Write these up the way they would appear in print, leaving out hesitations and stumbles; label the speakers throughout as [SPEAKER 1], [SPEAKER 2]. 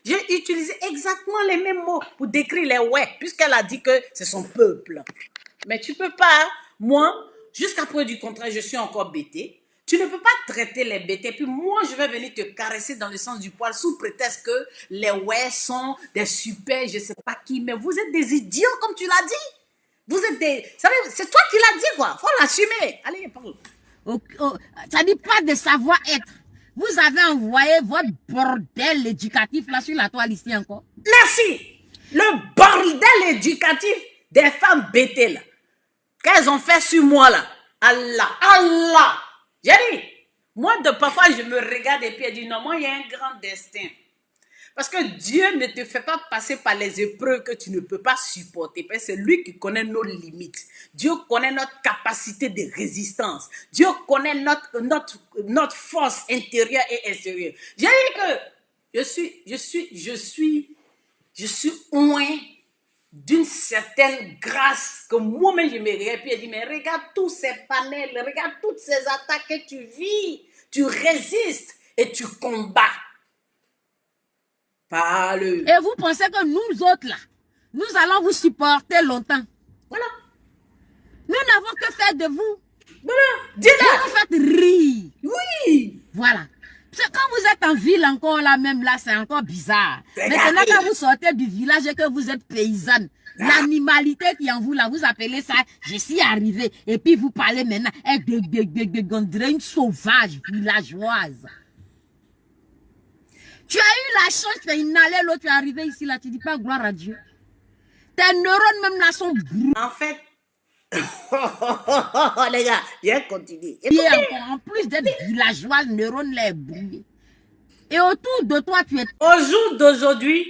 [SPEAKER 1] J'ai utilisé exactement les mêmes mots pour décrire les ouais, puisqu'elle a dit que c'est son peuple. Mais tu ne peux pas, hein. Moi, jusqu'à preuve du contraire, je suis encore bêtée. Tu ne peux pas traiter les bêtés, puis moi, je vais venir te caresser dans le sens du poil sous prétexte que les ouais sont des super, je ne sais pas qui, mais vous êtes des idiots, comme tu l'as dit. Vous êtes des... C'est toi qui l'as dit, quoi. Faut l'assumer. Allez, parle.
[SPEAKER 2] Ça dit pas de savoir-être. Vous avez envoyé votre bordel éducatif là sur la toile ici encore.
[SPEAKER 1] Merci. Le bordel éducatif des femmes bêtées, là. Qu'elles ont fait sur moi, là. Allah. J'ai dit, moi, parfois, je me regarde et puis je dis, non, moi, il y a un grand destin. Parce que Dieu ne te fait pas passer par les épreuves que tu ne peux pas supporter. Parce que c'est lui qui connaît nos limites. Dieu connaît notre capacité de résistance. Dieu connaît notre force intérieure et extérieure. J'ai dit que je suis loin d'une certaine grâce que moi-même je me regarde. Puis je dis, mais regarde tous ces panels, regarde toutes ces attaques que tu vis. Tu résistes et tu combats. Parle.
[SPEAKER 2] Et vous pensez que nous autres là, nous allons vous supporter longtemps.
[SPEAKER 1] Voilà.
[SPEAKER 2] Nous n'avons que faire de vous.
[SPEAKER 1] Voilà. Dis-le.
[SPEAKER 2] Vous nous faites rire.
[SPEAKER 1] Oui.
[SPEAKER 2] Voilà. Parce que quand vous êtes en ville encore là, même là, c'est encore bizarre.
[SPEAKER 1] Regardez.
[SPEAKER 2] Maintenant, quand vous sortez du village et que vous êtes paysanne, l'animalité qui est en vous là, vous appelez ça, je suis arrivé. Et puis vous parlez maintenant, on dirait une sauvage villageoise. Tu as eu la chance, tu es inhalé, l'autre, tu es arrivé ici, là, tu dis pas gloire à Dieu. Tes neurones même là sont brûlés.
[SPEAKER 1] En fait, les gars, viens continuer.
[SPEAKER 2] En plus d'être villageois, le neurone là est brûlé. Et autour de toi, tu es...
[SPEAKER 1] Au jour d'aujourd'hui,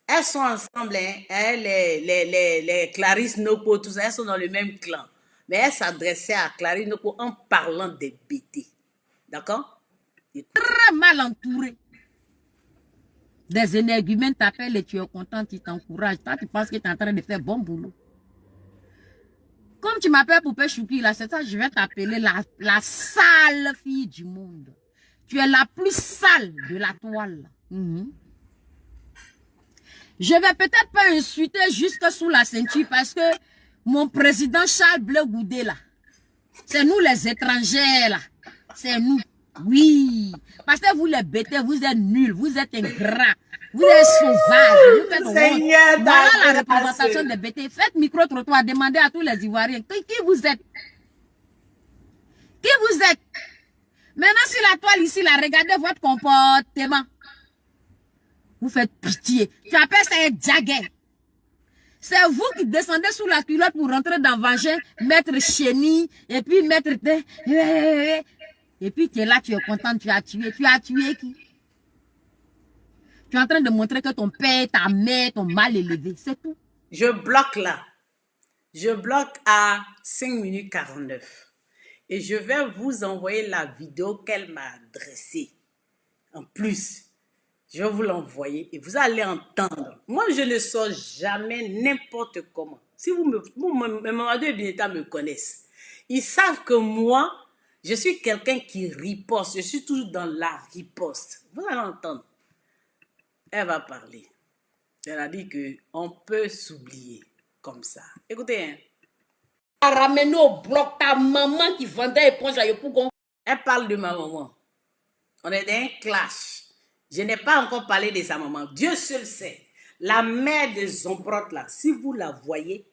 [SPEAKER 1] elles sont ensemble, hein, les Clarisse Nopo, tout ça, elles sont dans le même clan. Mais elles s'adressaient à Clarisse Nopo en parlant des bêtés. D'accord?
[SPEAKER 2] Très mal entouré. Des énergumènes t'appellent et tu es content, tu t'encourages. Toi, tu penses que tu es en train de faire bon boulot. Comme tu m'appelles Poupée Chouki, là, c'est ça, je vais t'appeler la sale fille du monde. Tu es la plus sale de la toile. Je vais peut-être pas insulter jusque sous la ceinture parce que mon président Charles Bleu Goudé, là, c'est nous les étrangers, là. C'est nous. Oui. Parce que vous les bêtés, vous êtes nuls, vous êtes ingrats, vous êtes sauvages. Vous faites honte. Voilà la représentation des bêtés. Faites micro-trottoir, demandez à tous les Ivoiriens qui vous êtes. Qui vous êtes? Maintenant, sur la toile ici, là, regardez votre comportement. Vous faites pitié. Tu appelles ça un jaguet. C'est vous qui descendez sous la culotte pour rentrer dans Vangin, mettre chenille, et puis mettre... Et puis tu es là, tu es content, tu as tué. Tu as tué qui? Tu es en train de montrer que ton père, ta mère t'ont mal élevé. C'est tout.
[SPEAKER 1] Je bloque là. Je bloque à 5 minutes 49. Et je vais vous envoyer la vidéo qu'elle m'a adressée. En plus, je vais vous l'envoyer et vous allez entendre. Moi, je ne sors jamais n'importe comment. Si vous mes mamans de Bineta me connaissent, ils savent que moi, je suis quelqu'un qui riposte. Je suis toujours dans la riposte. Vous allez entendre. Elle va parler. Elle a dit qu'on peut s'oublier comme ça. Écoutez, hein.
[SPEAKER 2] Ramener au bloc ta maman qui vendait éponge à Yopougon.
[SPEAKER 1] Elle parle de ma maman. On est dans un clash. Je n'ai pas encore parlé de sa maman. Dieu seul sait. La mère de Zombrot là, si vous la voyez,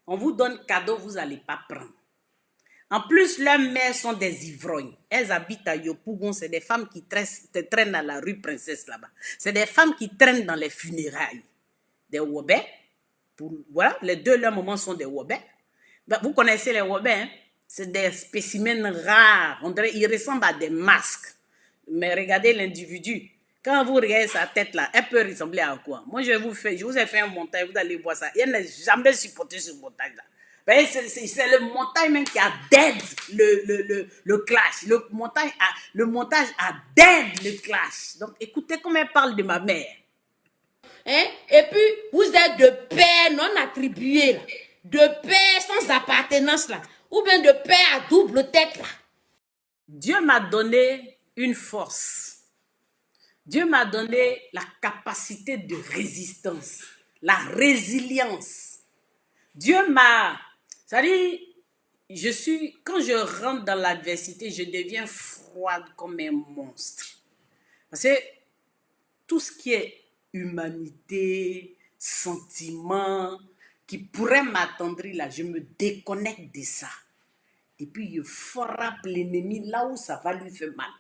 [SPEAKER 1] on vous donne cadeau, vous n'allez pas prendre. En plus, leurs mères sont des ivrognes. Elles habitent à Yopougon. C'est des femmes qui traînent à la rue Princesse là-bas. C'est des femmes qui traînent dans les funérailles. Des Wobais. Voilà, les deux, leurs mamans sont des Wobais. Ben, vous connaissez les Wobais, hein? C'est des spécimens rares. On dirait, ils ressemblent à des masques. Mais regardez l'individu. Quand vous regardez sa tête là, elle peut ressembler à quoi? Moi, je vous ai fait un montage, vous allez voir ça. Elle n'a jamais supporté ce montage là. C'est le montage même qui a dead le clash. Le montage a dead le clash. Donc, écoutez comment elle parle de ma mère.
[SPEAKER 2] Hein? Et puis, vous êtes de père non attribué, là. De père sans appartenance, là. Ou bien de père à double tête, là.
[SPEAKER 1] Dieu m'a donné une force. Dieu m'a donné la capacité de résistance, la résilience. Dieu m'a... C'est-à-dire, quand je rentre dans l'adversité, je deviens froide comme un monstre. Parce que tout ce qui est humanité, sentiment, qui pourrait m'attendrir là, je me déconnecte de ça. Et puis, je frappe l'ennemi là où ça va lui faire mal.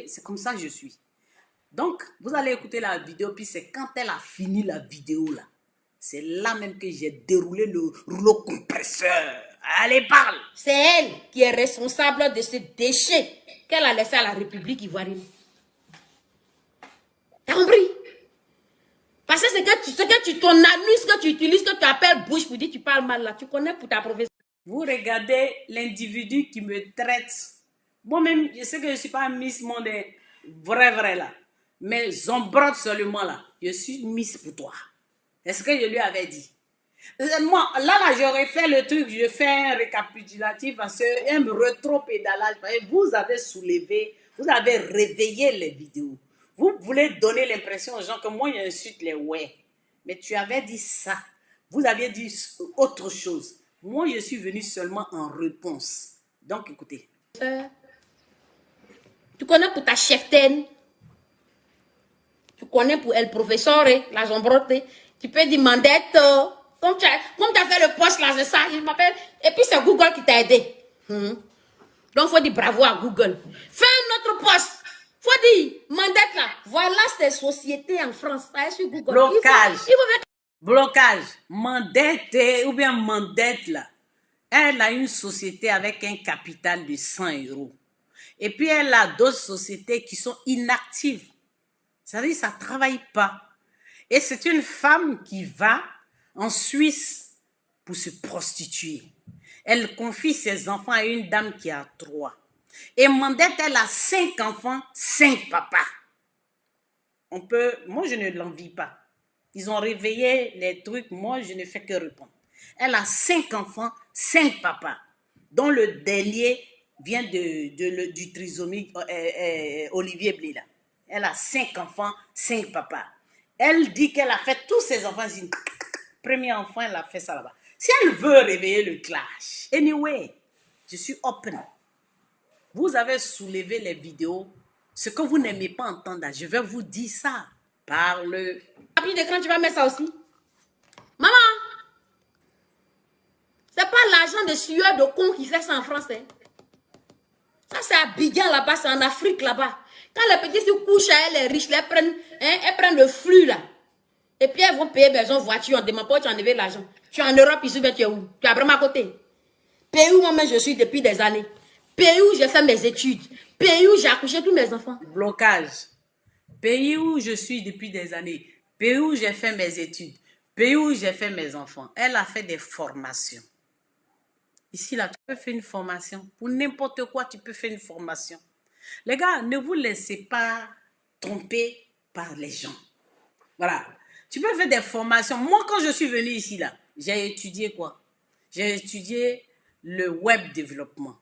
[SPEAKER 1] C'est comme ça que je suis. Donc, vous allez écouter la vidéo, puis c'est quand elle a fini la vidéo là, c'est là même que j'ai déroulé le rouleau compresseur. Allez, parle!
[SPEAKER 2] C'est elle qui est responsable de ce déchet qu'elle a laissé à la République ivoirienne. T'as compris? Parce que c'est ton anus que tu utilises, que tu appelles bouche pour dire que tu parles mal là. Tu connais pour ta profession.
[SPEAKER 1] Vous regardez l'individu qui me traite. Moi-même, je sais que je ne suis pas Miss Monde, vrai là. Mais Zombrot seulement là. Je suis Miss pour toi. Est-ce que je lui avais dit? Moi, là, j'aurais fait le truc, je fais un récapitulatif parce qu'un rétro-pédalage. Vous avez soulevé, vous avez réveillé les vidéos. Vous voulez donner l'impression aux gens que moi, j'insulte les ouais. Mais tu avais dit ça. Vous aviez dit autre chose. Moi, je suis venu seulement en réponse. Donc, écoutez.
[SPEAKER 2] Tu connais pour ta cheftaine. Tu connais pour elle, professeur, la Zombrote. Tu peux dire Mandette. Comme tu as fait le poste là, c'est ça, je m'appelle. Et puis c'est Google qui t'a aidé. Donc il faut dire bravo à Google. Fais un autre poste. Faut dire, Mandette là, voilà ces sociétés en France. Sur Google.
[SPEAKER 1] Blocage. Blocage. Mandette ou bien Mandette là. Elle a une société avec un capital de 100 €. Et puis elle a d'autres sociétés qui sont inactives. C'est-à-dire ça ne travaille pas. Et c'est une femme qui va en Suisse pour se prostituer. Elle confie ses enfants à une dame qui a 3. Et Mandette, elle a 5 enfants, 5 papas. Moi, je ne l'envie pas. Ils ont réveillé les trucs, moi, je ne fais que répondre. Elle a 5 enfants, 5 papas, dont le dernier vient du trisomie Olivier Blila. Elle a 5 enfants, 5 papas. Elle dit qu'elle a fait tous ses enfants. Premier enfant, elle a fait ça là-bas. Si elle veut réveiller le clash, anyway, je suis open. Vous avez soulevé les vidéos. Ce que vous n'aimez pas entendre, je vais vous dire ça par le...
[SPEAKER 2] Appui d'écran, tu vas mettre ça aussi. Maman, c'est pas l'argent de sueur de con qui fait ça en France. Hein. Ça, c'est à Abidjan là-bas, c'est en Afrique là-bas. Quand les petits se couchent, les riches, elles prennent le flux là. Et puis elles vont payer besoin voiture, on ne demande pas où tu as enlevé l'argent. Tu es en Europe, ici, mais tu es où? Tu es vraiment à côté. Pays où moi-même je suis depuis des années. Pays où j'ai fait mes études. Pays où j'ai accouché tous mes enfants.
[SPEAKER 1] Blocage. Pays où je suis depuis des années. Pays où j'ai fait mes études. Pays où j'ai fait mes enfants. Elle a fait des formations. Ici, là, tu peux faire une formation. Pour n'importe quoi, tu peux faire une formation. Les gars, ne vous laissez pas tromper par les gens. Voilà. Tu peux faire des formations. Moi, quand je suis venue ici, là, j'ai étudié quoi? J'ai étudié le web développement.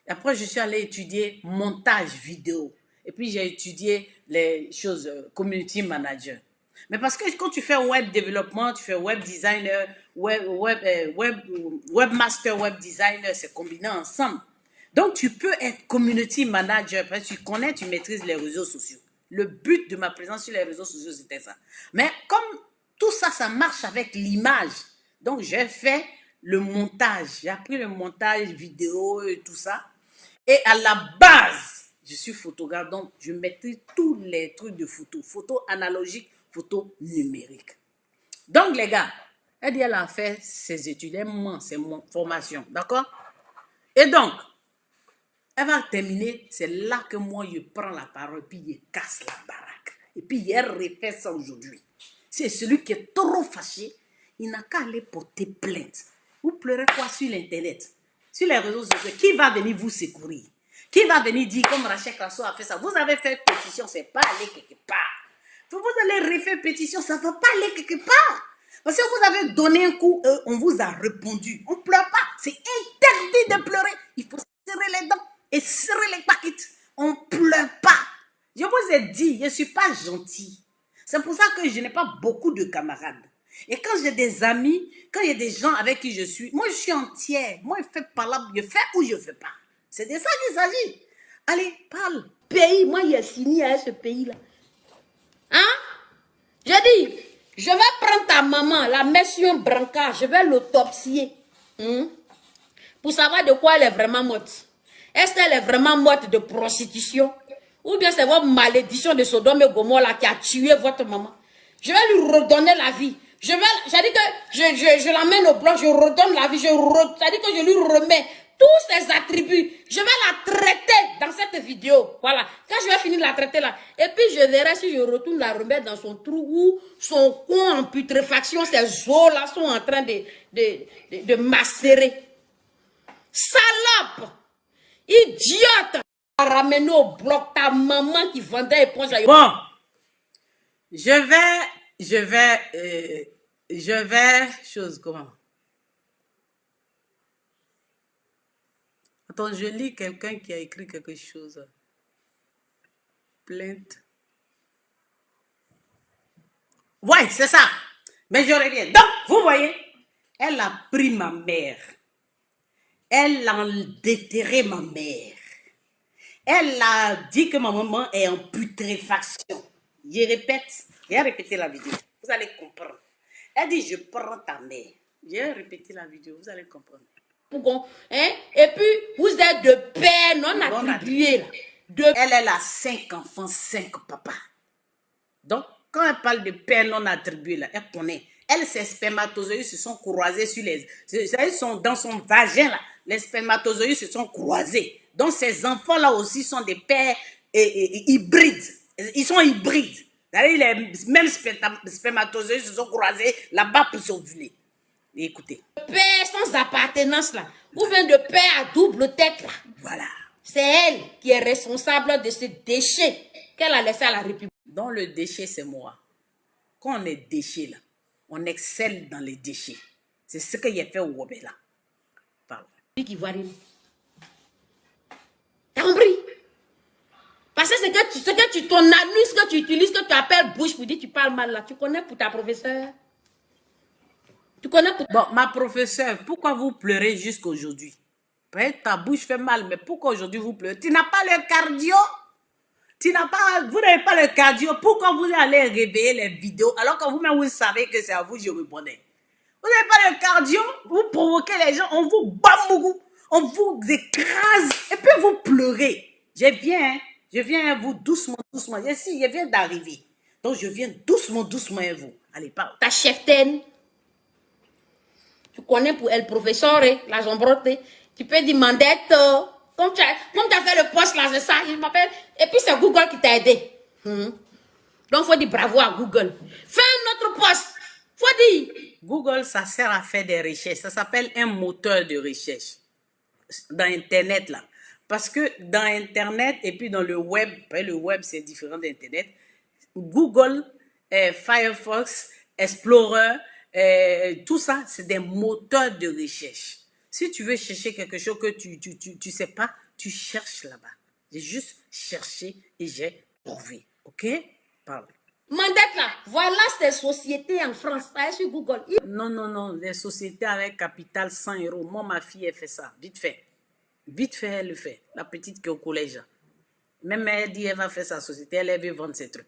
[SPEAKER 1] Et après, je suis allée étudier montage vidéo. Et puis, j'ai étudié les choses community manager. Mais parce que quand tu fais web développement, tu fais web designer, webmaster, web designer, c'est combiné ensemble. Donc, tu peux être community manager parce que tu connais, tu maîtrises les réseaux sociaux. Le but de ma présence sur les réseaux sociaux, c'était ça. Mais comme tout ça, ça marche avec l'image. Donc, j'ai fait le montage. J'ai appris le montage vidéo et tout ça. Et à la base, je suis photographe. Donc, je maîtrise tous les trucs de photo. Photo analogique, photo numérique. Donc, les gars, elle a fait ses études. C'est mon formation. D'accord? Et donc, elle va terminer, c'est là que moi je prends la parole, puis je casse la baraque. Et puis elle refait ça aujourd'hui. C'est celui qui est trop fâché, il n'a qu'à aller porter plainte. Vous pleurez quoi sur l'internet? Sur les réseaux sociaux, qui va venir vous secourir? Qui va venir dire comme Rachel Kasso a fait ça? Vous avez fait pétition, c'est pas aller quelque part. Vous allez refaire pétition, ça ne va pas aller quelque part. Parce que vous avez donné un coup, on vous a répondu. On ne pleure pas, c'est interdit de pleurer. Il faut serrer les dents et serrer les paquettes. On ne pleure pas. Je vous ai dit, je ne suis pas gentille. C'est pour ça que je n'ai pas beaucoup de camarades. Et quand j'ai des amis, quand il y a des gens avec qui je suis, moi je suis entière. Moi je fais par là, je fais ou je ne fais pas. C'est de ça qu'il s'agit. Allez, parle.
[SPEAKER 2] Pays, moi il est fini avec ce pays-là. Hein? J'ai dit, je vais prendre ta maman, la Mission Branca, je vais l'autopsier. Pour savoir de quoi elle est vraiment morte. Est-ce qu'elle est vraiment morte de prostitution? Ou bien c'est votre malédiction de Sodome et Gomorrhe qui a tué votre maman? Je vais lui redonner la vie. J'ai dit que je l'amène au bloc, je redonne la vie, c'est-à-dire que je lui remets tous ses attributs. Je vais la traiter dans cette vidéo. Voilà. Quand je vais finir de la traiter là, et puis je verrai si je retourne la remettre dans son trou ou son coin en putréfaction, ses os là sont en train de macérer. Salope! Idiote! Ramener au bloc ta maman qui vendait éponge.
[SPEAKER 1] Bon, je vais, chose comment? Attends, je lis quelqu'un qui a écrit quelque chose. Plainte. Ouais, c'est ça. Mais je reviens. Donc, vous voyez, elle a pris ma mère. Elle a déterré ma mère. Elle a dit que ma maman est en putréfaction. Je répète, j'ai répété la vidéo. Vous allez comprendre. Elle dit, je prends ta mère. J'ai répété la vidéo, vous allez comprendre.
[SPEAKER 2] Hein? Et puis, vous êtes de père non attribué.
[SPEAKER 1] Elle a 5 enfants, 5 papas. Donc, quand elle parle de père non attribué, là, elle connaît. Elle, ses spermatozoïdes se sont croisés sur les... Ils sont dans son vagin, là. Les spermatozoïdes se sont croisés. Donc, ces enfants-là aussi sont des pères hybrides. Ils sont hybrides. Les mêmes spermatozoïdes se sont croisés là-bas pour s'ovuler. Écoutez.
[SPEAKER 2] Père sans appartenance, là. Ou bien de père à double tête, là.
[SPEAKER 1] Voilà.
[SPEAKER 2] C'est elle qui est responsable de ce déchet qu'elle a laissé à la République.
[SPEAKER 1] Donc, le déchet, c'est moi. Quand on est déchet, là, on excelle dans les déchets. C'est ce qu'il a fait au Wobé, là. Parle.
[SPEAKER 2] T'as compris? Parce que c'est ton anus que tu utilises, que tu appelles bouche pour dire que tu parles mal là. Tu connais pour ta professeure? Tu connais pour...
[SPEAKER 1] Bon, ma professeure, pourquoi vous pleurez jusqu'aujourd'hui? Peut-être ta bouche fait mal, mais pourquoi aujourd'hui vous pleurez? Tu n'as pas le cardio? Vous n'avez pas le cardio. Pourquoi vous allez réveiller les vidéos alors que vous-même vous savez que c'est à vous que je répondais? Vous n'avez pas le cardio? Vous provoquez les gens, on vous bat, on vous écrase et puis vous pleurez. Je viens à vous doucement, doucement. Je viens d'arriver. Donc je viens doucement, doucement à vous. Allez, parle.
[SPEAKER 2] Ta cheftaine. Tu connais pour elle, professeur, la jambrotte. Tu peux demander, comme tu as fait le poste là, c'est ça, il m'appelle. Et puis c'est Google qui t'a aidé. Donc il faut dire bravo à Google. Fais un autre poste. Faut dire.
[SPEAKER 1] Google, ça sert à faire des recherches. Ça s'appelle un moteur de recherche. Dans Internet, là. Parce que dans Internet et puis dans le web c'est différent d'Internet. Google, Firefox, Explorer, tout ça, c'est des moteurs de recherche. Si tu veux chercher quelque chose que tu sais pas, tu cherches là-bas. J'ai juste cherché et j'ai trouvé. OK? Parle.
[SPEAKER 2] Mandette là, voilà ces sociétés en France, ça sur Google.
[SPEAKER 1] Non, les sociétés avec capital 100 €. Moi, ma fille, elle fait ça, vite fait. Vite fait, elle le fait. La petite qui est au collège. Même elle dit, elle va faire sa société, elle veut vendre ses trucs.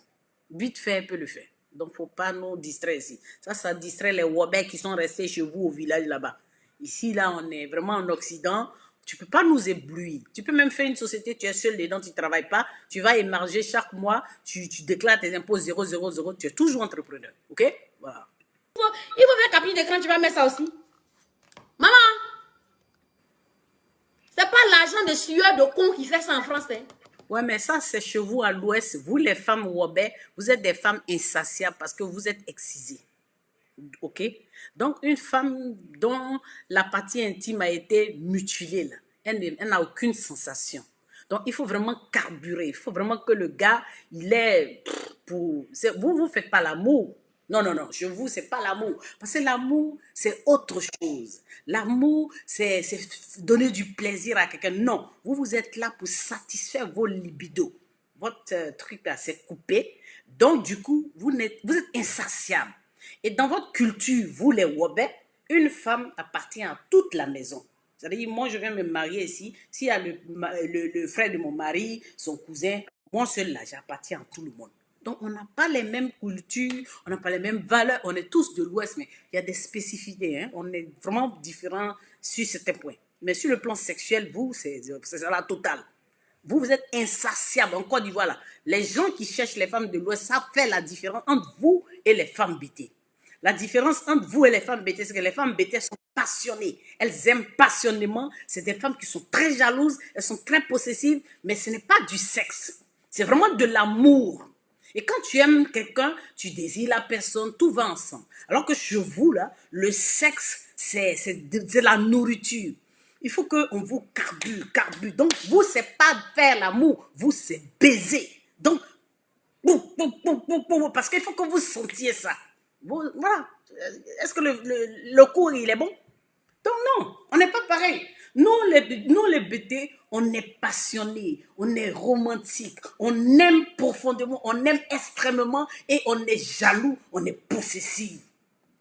[SPEAKER 1] Vite fait, elle peut le faire. Donc, il ne faut pas nous distraire ici. Ça distrait les Wobais qui sont restés chez vous au village là-bas. Ici, là, on est vraiment en Occident. Tu ne peux pas nous éblouir. Tu peux même faire une société, tu es seul dedans, tu ne travailles pas. Tu vas émarger chaque mois, tu déclares tes impôts 0, 0, 0. Tu es toujours entrepreneur. OK? Voilà.
[SPEAKER 2] Il faut faire capture d'écran, tu vas mettre ça aussi. Maman, c'est pas l'argent de sueur de con qui fait ça en France. Hein?
[SPEAKER 1] Ouais, mais ça, c'est chez vous à l'ouest. Vous, les femmes Wobais, vous êtes des femmes insatiables parce que vous êtes excisées. OK? Donc, une femme dont la partie intime a été mutilée, là, elle n'a aucune sensation. Donc, il faut vraiment carburer. Il faut vraiment que le gars, il est pour... Vous ne faites pas l'amour. Non, chez vous, ce n'est pas l'amour. Parce que l'amour, c'est autre chose. L'amour, c'est donner du plaisir à quelqu'un. Non, vous êtes là pour satisfaire vos libidos. votre truc là s'est coupé. Donc, du coup, vous êtes insatiable. Et dans votre culture, vous les Wobé, une femme appartient à toute la maison. C'est-à-dire, moi, je viens me marier ici. S'il y a le frère de mon mari, son cousin, moi seul là, j'appartiens à tout le monde. Donc, on n'a pas les mêmes cultures, on n'a pas les mêmes valeurs. On est tous de l'Ouest, mais il y a des spécificités. Hein? On est vraiment différents sur certains points. Mais sur le plan sexuel, vous, c'est la totale. Vous êtes insatiable en Côte d'Ivoire là. Les gens qui cherchent les femmes de l'Ouest savent faire la différence entre vous et les femmes BT. La différence entre vous et les femmes BT, c'est que les femmes BT sont passionnées. Elles aiment passionnément. C'est des femmes qui sont très jalouses, elles sont très possessives, mais ce n'est pas du sexe. C'est vraiment de l'amour. Et quand tu aimes quelqu'un, tu désires la personne, tout va ensemble. Alors que chez vous, là, le sexe, c'est de la nourriture. Il faut qu'on vous carbure. Donc, vous, c'est pas faire l'amour, vous, c'est baiser. Donc, parce qu'il faut que vous sentiez ça. Voilà. Est-ce que le cours, il est bon? Donc, non, on n'est pas pareil. Nous, les BT, on est passionnés, on est romantique, on aime profondément, on aime extrêmement et on est jaloux, on est possessif.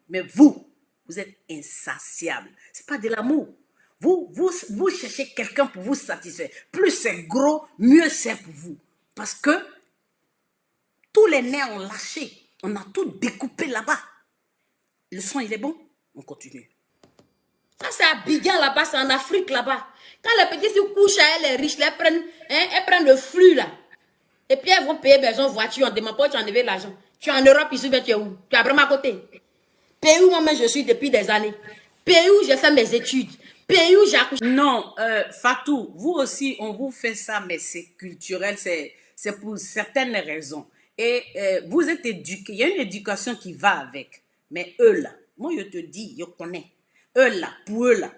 [SPEAKER 1] Mais vous êtes insatiable. C'est pas de l'amour. Vous cherchez quelqu'un pour vous satisfaire. Plus c'est gros, mieux c'est pour vous. Parce que tous les nerfs ont lâché. On a tout découpé là-bas. Le son, il est bon? On continue.
[SPEAKER 2] Ça, c'est à Abidjan là-bas, c'est en Afrique là-bas. Quand les petits se couchent, les riches, elles prennent le flux là. Et puis elles vont payer besoin de voiture. On demande pas où tu as enlevé l'argent. Tu es en Europe ici, mais tu es où? Tu es vraiment à côté. Pays où moi-même je suis depuis des années. Pays où j'ai fait mes études. Pays où j'ai accouché.
[SPEAKER 1] Non, Fatou, vous aussi, on vous fait ça, mais c'est culturel, c'est pour certaines raisons. Et vous êtes éduqués, il y a une éducation qui va avec. Mais eux là, moi je te dis, je connais. Eux là, pour eux là,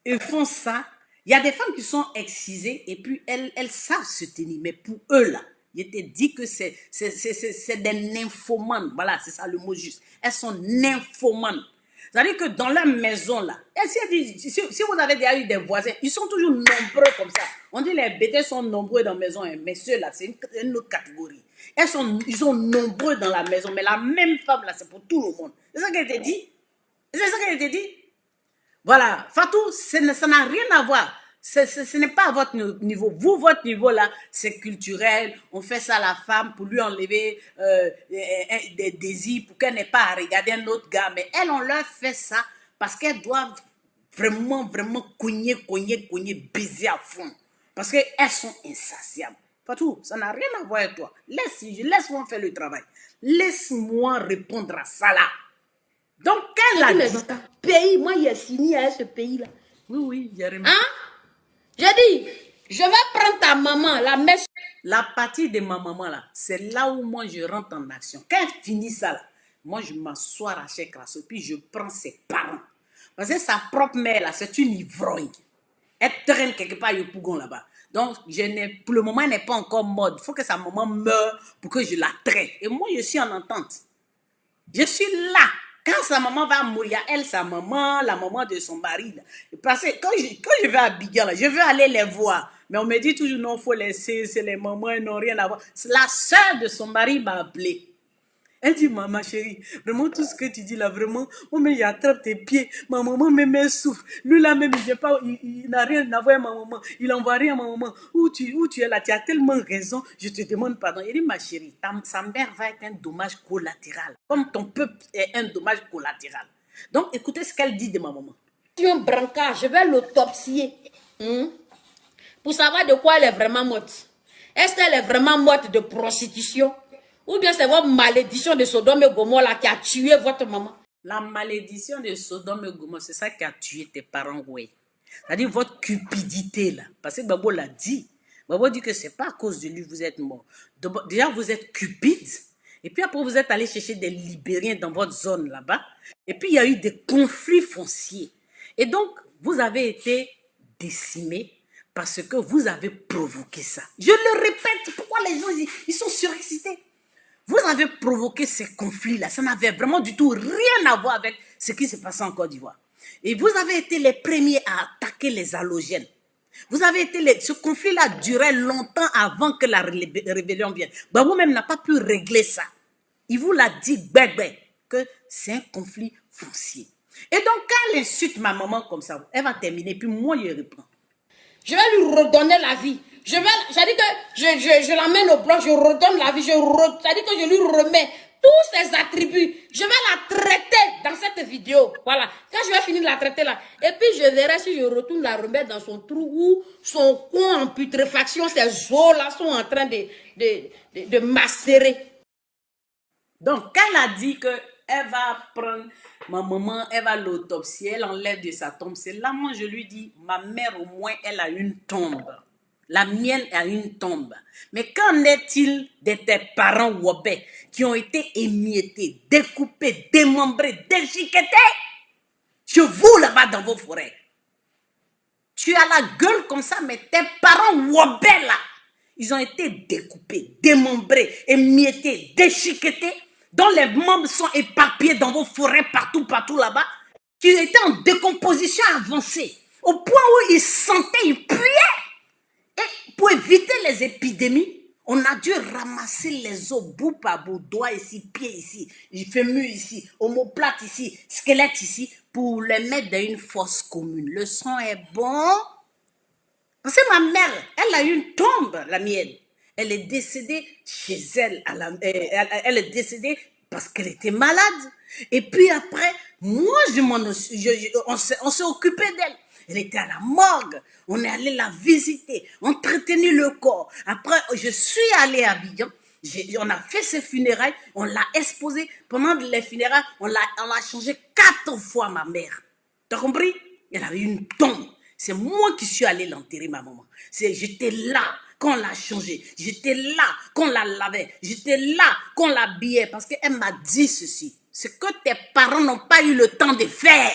[SPEAKER 1] ils font ça. Il y a des femmes qui sont excisées et puis elles savent se tenir. Mais pour eux là, je te dis que c'est des nymphomanes. Voilà, c'est ça le mot juste. Elles sont nymphomanes. C'est-à-dire que dans la maison là, si vous avez déjà eu des voisins, ils sont toujours nombreux comme ça. On dit les bêtés sont nombreux dans la maison, hein, mais ceux-là, c'est une autre catégorie. Ils sont nombreux dans la maison, mais la même femme là, c'est pour tout le monde. C'est ça qu'elle t'a dit? C'est ça qu'elle t'a dit? Voilà, Fatou, ça n'a rien à voir. Ce n'est pas à votre niveau. Vous, votre niveau là, c'est culturel. On fait ça à la femme pour lui enlever des désirs, pour qu'elle n'ait pas à regarder un autre gars. Mais elles, on leur fait ça parce qu'elles doivent vraiment cogner, baiser à fond. Parce qu'elles sont insatiables. Fatou, ça n'a rien à voir avec toi. Laisse-moi faire le travail. Laisse-moi répondre à ça là. Donc, quelle a dit ça?
[SPEAKER 2] Pays, moi, il est fini à ce pays-là.
[SPEAKER 1] Oui, Jérémy.
[SPEAKER 2] Hein? J'ai dit, je vais prendre ta maman, la messe.
[SPEAKER 1] La partie de ma maman là, c'est là où moi je rentre en action. Quand elle finit ça là, moi je m'assois à Rachel Crasso, puis je prends ses parents. Parce que sa propre mère là, c'est une ivrogne. Elle traîne quelque part au Pougon là-bas. Donc, pour le moment, elle n'est pas encore mode. Il faut que sa maman meure pour que je la traite. Et moi, je suis en entente. Je suis là. Quand sa maman va mourir, elle, sa maman, la maman de son mari. Là. Parce que quand je vais à Abidjan, là, je veux aller les voir. Mais on me dit toujours, non, il faut laisser, c'est les mamans, elles n'ont rien à voir. La soeur de son mari m'a appelé. Elle dit, maman chérie, vraiment tout ce que tu dis là, vraiment, mais il attrape tes pieds, ma maman même souffre. Lui là même, il n'a rien à voir avec ma maman, il n'envoie rien à ma maman. Où tu es là, tu as tellement raison, je te demande pardon. Il dit, ma chérie, sa mère va être un dommage collatéral, comme ton peuple est un dommage collatéral. Donc écoutez ce qu'elle dit de ma maman.
[SPEAKER 2] Tu es un brancard, je vais l'autopsier. Pour savoir de quoi elle est vraiment morte. Est-ce qu'elle est vraiment morte de prostitution? Ou bien c'est votre malédiction de Sodome et Gomorrhe là qui a tué votre maman?
[SPEAKER 1] La malédiction de Sodome et Gomorrhe, c'est ça qui a tué tes parents, oui. C'est-à-dire votre cupidité là. Parce que Babo l'a dit. Babo dit que c'est pas à cause de lui que vous êtes mort. Déjà, vous êtes cupide. Et puis après, vous êtes allé chercher des Libériens dans votre zone là-bas. Et puis, il y a eu des conflits fonciers. Et donc, vous avez été décimés parce que vous avez provoqué ça. Je le répète, pourquoi les gens ils sont surexcités? Vous avez provoqué ces conflits-là. Ça n'avait vraiment du tout rien à voir avec ce qui s'est passé en Côte d'Ivoire. Et vous avez été les premiers à attaquer les halogènes. Vous avez été, ce conflit-là durait longtemps avant que la rébellion vienne. Vous-même n'a pas pu régler ça. Il vous l'a dit, bébé, que c'est un conflit foncier. Et donc, quand elle insulte ma maman comme ça, elle va terminer, puis moi, je reprends.
[SPEAKER 2] Je vais lui redonner la vie. J'ai dit que je l'amène au bloc, je redonne la vie, ça dit que je lui remets tous ses attributs. Je vais la traiter dans cette vidéo. Voilà. Quand je vais finir de la traiter là, et puis je verrai si je retourne la remettre dans son trou ou son coin en putréfaction, ses os là sont en train de macérer.
[SPEAKER 1] Donc, quand elle a dit qu'elle va prendre ma maman, elle va l'autopsier, elle enlève de sa tombe, c'est là moi je lui dis, ma mère au moins elle a une tombe. La mienne a une tombe. Mais qu'en est-il de tes parents Wobé qui ont été émiettés, découpés, démembrés, déchiquetés chez vous là-bas dans vos forêts? Tu as la gueule comme ça, mais tes parents Wobé là, ils ont été découpés, démembrés, émiettés, déchiquetés, dont les membres sont éparpillés dans vos forêts partout là-bas, qui étaient en décomposition avancée, au point où ils sentaient, ils puaient. Et pour éviter les épidémies, on a dû ramasser les os bout par bout, doigts ici, pieds ici, fémur ici, omoplate ici, squelette ici, pour les mettre dans une fosse commune. Le sang est bon. Parce que ma mère, elle a eu une tombe, la mienne. Elle est décédée chez elle. Elle est décédée parce qu'elle était malade. Et puis après, moi, on s'est occupé d'elle. Elle était à la morgue. On est allé la visiter, entretenir le corps. Après, je suis allée à Abidjan. On a fait ses funérailles. On l'a exposée. Pendant les funérailles, on l'a changé 4 fois, ma mère. T'as compris? Elle avait une tombe. C'est moi qui suis allée l'enterrer, ma maman. J'étais là quand on l'a changé. J'étais là quand on la lavait. J'étais là quand on l'habillait. Parce qu'elle m'a dit ceci. Ce que tes parents n'ont pas eu le temps de faire.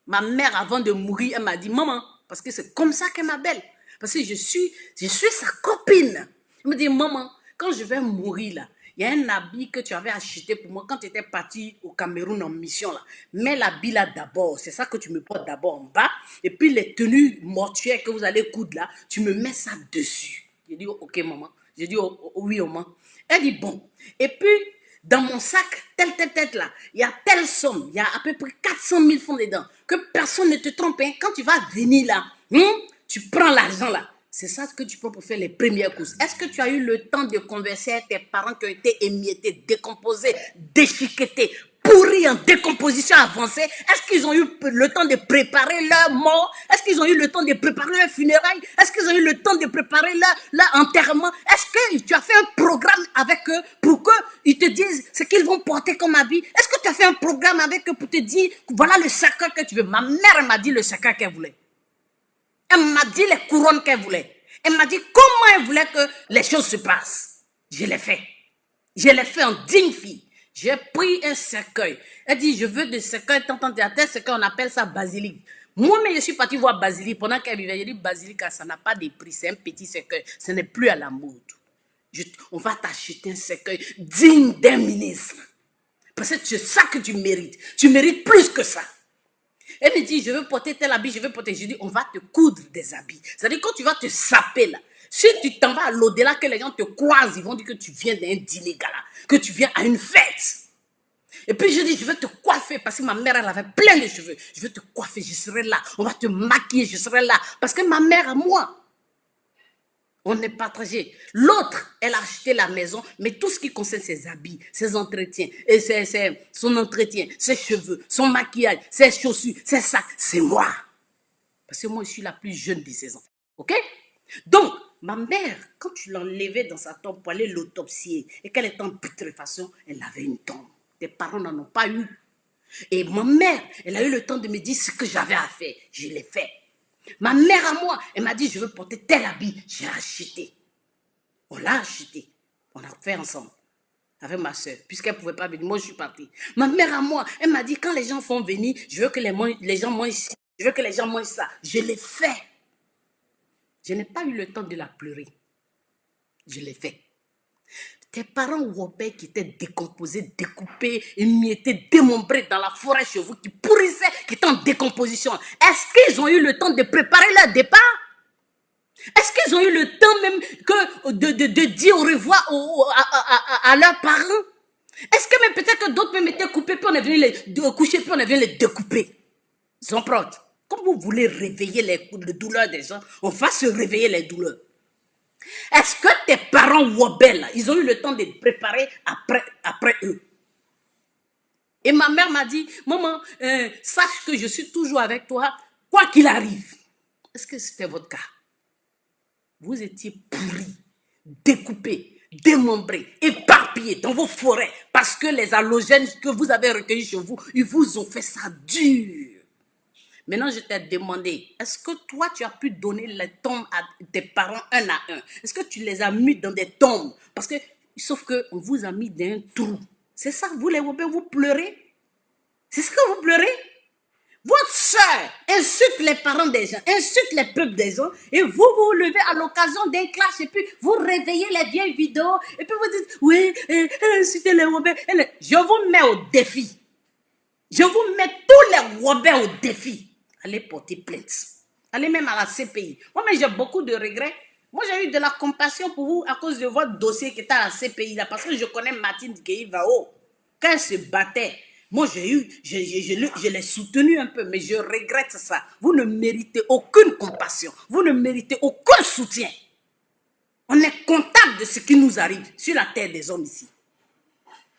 [SPEAKER 1] Ma mère, avant de mourir, elle m'a dit, maman, parce que c'est comme ça qu'elle m'appelle. Parce que je suis sa copine. Elle me dit, maman, quand je vais mourir là, il y a un habit que tu avais acheté pour moi quand tu étais parti au Cameroun en mission là. Mets l'habit là d'abord, c'est ça que tu me portes d'abord en bas. Et puis les tenues mortuaires que vous allez coudre là, tu me mets ça dessus. J'ai dit, ok maman. J'ai dit, oui maman. Elle dit, bon. Et puis, dans mon sac, telle là, il y a telle somme, il y a à peu près 400 000 francs dedans. Que personne ne te trompe. Hein. Quand tu vas venir là, tu prends l'argent là. C'est ça que tu prends pour faire les premières courses. Est-ce que tu as eu le temps de converser avec tes parents qui ont été émiettés, décomposés, déchiquetés, pourris en décomposition avancée? Est-ce qu'ils ont eu le temps de préparer leur mort? Est-ce qu'ils ont eu le temps de préparer leur funérailles? Est-ce qu'ils ont eu le temps de préparer leur enterrement? Est-ce que tu as fait un programme avec eux pour qu'ils te disent ce qu'ils vont porter comme habit? Est-ce que tu as fait un programme avec eux pour te dire voilà le cercueil que tu veux? Ma mère m'a dit le cercueil qu'elle voulait. Elle m'a dit les couronnes qu'elle voulait. Elle m'a dit comment elle voulait que les choses se passent. Je l'ai fait. Je l'ai fait en digne fille. J'ai pris un cercueil. Elle dit, je veux des cercueils, tant, c'est qu'on appelle ça basilic. Moi-même, je suis partie voir basilic. Pendant qu'elle vivait, j'ai dit, basilic, ça n'a pas de prix. C'est un petit cercueil. Ce n'est plus à la mode. On va t'acheter un cercueil digne d'un ministre. Parce que c'est ça que tu mérites. Tu mérites plus que ça. Elle me dit, je veux porter tel habit, je veux porter. Je dis, on va te coudre des habits. C'est-à-dire, quand tu vas te saper là, si tu t'en vas à l'au-delà, que les gens te croisent, ils vont dire que tu viens d'un dîner gala, que tu viens à une fête. Et puis je dis, je vais te coiffer, parce que ma mère, elle avait plein de cheveux. Je vais te coiffer, je serai là. On va te maquiller, je serai là. Parce que ma mère, à moi, on est partagé. L'autre, elle a acheté la maison, mais tout ce qui concerne ses habits, ses entretiens, et son entretien, ses cheveux, son maquillage, ses chaussures, ses sacs, c'est moi. Parce que moi, je suis la plus jeune de ses enfants. OK? Donc, ma mère, quand tu l'enlevais dans sa tombe pour aller l'autopsier et qu'elle était en putréfaction, elle avait une tombe. Tes parents n'en ont pas eu. Et ma mère, elle a eu le temps de me dire ce que j'avais à faire. Je l'ai fait. Ma mère à moi, elle m'a dit, je veux porter tel habit. J'ai acheté. On l'a acheté. On a fait ensemble. Avec ma soeur. Puisqu'elle ne pouvait pas venir. Moi, je suis partie. Ma mère à moi, elle m'a dit, quand les gens font venir, je veux que les gens mangent ça. Je veux que les gens mangent ça. Je l'ai fait. Je n'ai pas eu le temps de la pleurer. Je l'ai fait. Tes parents Wobé qui étaient décomposés, découpés, émiettés, démembrés dans la forêt chez vous, qui pourrissaient, qui étaient en décomposition, est-ce qu'ils ont eu le temps de préparer leur départ? Est-ce qu'ils ont eu le temps même de dire au revoir à leurs parents? Est-ce que même peut-être que d'autres même étaient coupés, puis on est venu les coucher, puis on est venu les découper? Zomprod, comme vous voulez réveiller les douleurs des gens, on va se réveiller les douleurs. Est-ce que tes parents Wobel, ils ont eu le temps de préparer après eux? Et ma mère m'a dit, maman, sache que je suis toujours avec toi, quoi qu'il arrive. Est-ce que c'était votre cas? Vous étiez pourris, découpés, démembrés, éparpillés dans vos forêts parce que les halogènes que vous avez recueillis chez vous, ils vous ont fait ça dur. Maintenant, je t'ai demandé, est-ce que toi, tu as pu donner les tombes à tes parents un à un? Est-ce que tu les as mis dans des tombes? Parce que, sauf qu'on vous a mis dans un trou. C'est ça, vous les Wobé, vous pleurez? C'est ce que vous pleurez? Votre soeur insulte les parents des gens, insulte les peuples des gens, et vous vous levez à l'occasion d'un clash, et puis vous réveillez les vieilles vidéos, et puis vous dites, oui, elle insulte les Wobé. Je vous mets au défi. Je vous mets tous les Wobé au défi. Allez porter plainte. Allez même à la CPI. Moi, mais j'ai beaucoup de regrets. Moi, j'ai eu de la compassion pour vous à cause de votre dossier qui était à la CPI, là, parce que je connais Martine Gueye-Vao. Quand elle se battait, moi, je l'ai soutenu un peu, mais je regrette ça. Vous ne méritez aucune compassion. Vous ne méritez aucun soutien. On est comptable de ce qui nous arrive sur la terre des hommes ici.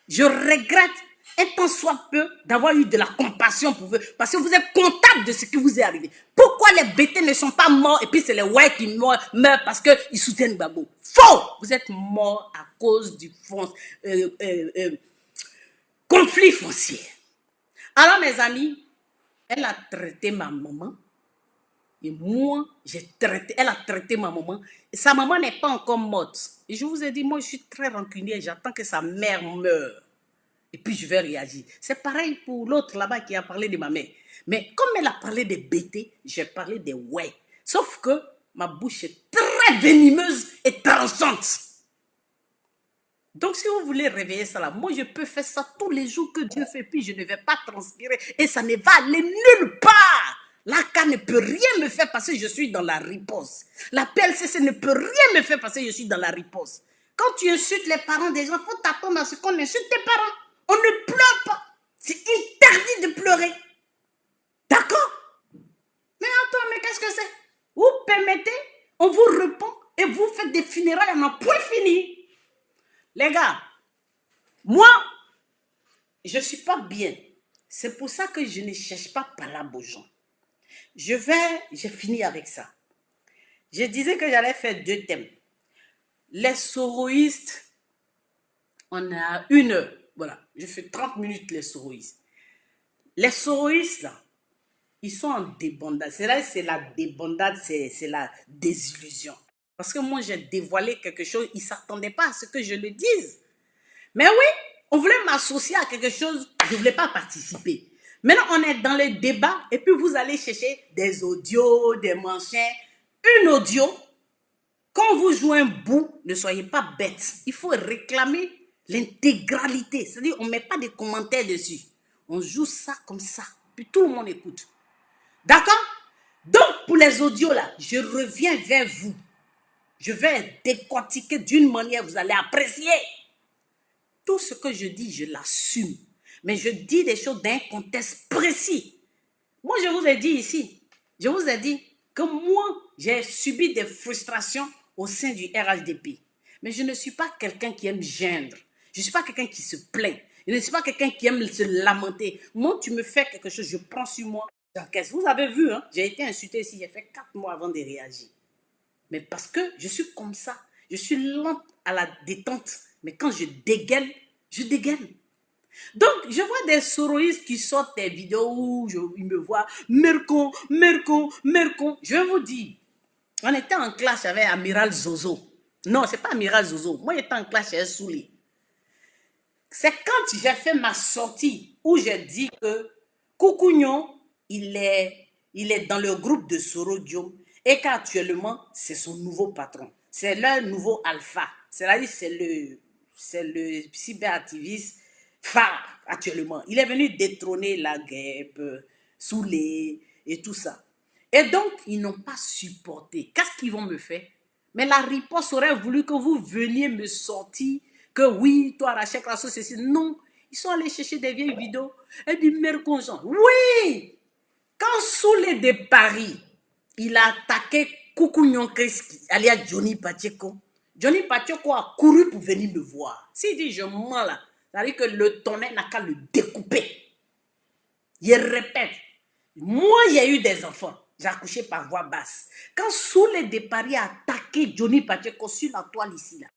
[SPEAKER 1] Je regrette un tant soit peu d'avoir eu de la compassion pour vous, parce que vous êtes comptable de ce qui vous est arrivé. Pourquoi les bêtés ne sont pas morts et puis c'est les whites qui meurent parce qu'ils soutiennent Gbagbo? Faux! Vous êtes morts à cause du conflit foncier. Alors mes amis, elle a traité ma maman et moi, elle a traité ma maman. Et sa maman n'est pas encore morte. Et je vous ai dit, moi je suis très rancunier, j'attends que sa mère meure. Et puis je vais réagir. C'est pareil pour l'autre là-bas qui a parlé de ma mère. Mais comme elle a parlé des bêtés, j'ai parlé des ouais. Sauf que ma bouche est très venimeuse et tranchante. Donc si vous voulez réveiller ça là, moi je peux faire ça tous les jours que Dieu fait, puis je ne vais pas transpirer et ça ne va aller nulle part. L'ACA ne peut rien me faire parce que je suis dans la riposte. La PLCC ne peut rien me faire parce que je suis dans la riposte. Quand tu insultes les parents des gens, il faut t'attendre à ce qu'on insulte tes parents. On ne pleure pas. C'est interdit de pleurer. D'accord? Mais attends, mais qu'est-ce que c'est? Vous permettez, on vous répond et vous faites des funérailles à un point fini. Les gars, moi, je ne suis pas bien. C'est pour ça que je ne cherche pas palabre aux gens. J'ai fini avec ça. Je disais que j'allais faire 2 thèmes. Les soroïstes, on a 1 heure. Voilà, je fais 30 minutes les soroïstes. Les soroïstes, là, ils sont en débandade. C'est là, c'est la débandade, c'est la désillusion. Parce que moi, j'ai dévoilé quelque chose, ils ne s'attendaient pas à ce que je le dise. Mais oui, on voulait m'associer à quelque chose, je ne voulais pas participer. Maintenant, on est dans les débats, et puis vous allez chercher des audios, des machins. Une audio, quand vous jouez un bout, ne soyez pas bêtes. Il faut réclamer l'intégralité. C'est-à-dire, on ne met pas de commentaires dessus. On joue ça comme ça, puis tout le monde écoute. D'accord? Donc, pour les audios là, je reviens vers vous. Je vais décortiquer d'une manière, vous allez apprécier. Tout ce que je dis, je l'assume. Mais je dis des choses d'un contexte précis. Moi, je vous ai dit ici, je vous ai dit que moi, j'ai subi des frustrations au sein du RHDP. Mais je ne suis pas quelqu'un qui aime geindre. Je ne suis pas quelqu'un qui se plaint. Je ne suis pas quelqu'un qui aime se lamenter. Moi, tu me fais quelque chose, je prends sur moi, j'encaisse. Vous avez vu, hein, j'ai été insulté ici, j'ai fait 4 mois avant de réagir. Mais parce que je suis comme ça, je suis lente à la détente. Mais quand je dégaine, je dégaine. Donc, je vois des soroïstes qui sortent des vidéos où ils me voient Mercon. Je vais vous dire, on était en classe avec Amiral Zozo. Non, c'est pas Amiral Zozo. Moi, j'étais en classe chez Souli. C'est quand j'ai fait ma sortie où j'ai dit que Koukounion, il est dans le groupe de Sorodium et qu'actuellement, c'est son nouveau patron. C'est leur nouveau alpha. C'est-à-dire, c'est le cyberactiviste phare actuellement. Il est venu détrôner la guêpe, Soulé et tout ça. Et donc, ils n'ont pas supporté. Qu'est-ce qu'ils vont me faire? Mais la riposte aurait voulu que vous veniez me sortir que oui, toi, Rachel Crasso, ceci. Non, ils sont allés chercher des vieilles vidéos. Et du maire consent. Oui! Quand Soulé de Paris, il a attaqué Koukounion Kreski, alias Johnny Pacheco, Johnny Pacheco a couru pour venir me voir. S'il dit je mens là, ça veut dire que le tonnerre n'a qu'à le découper. Je répète, moi j'ai eu des enfants, j'ai accouché par voix basse. Quand Soulé de Paris a attaqué Johnny Pacheco sur la toile ici là,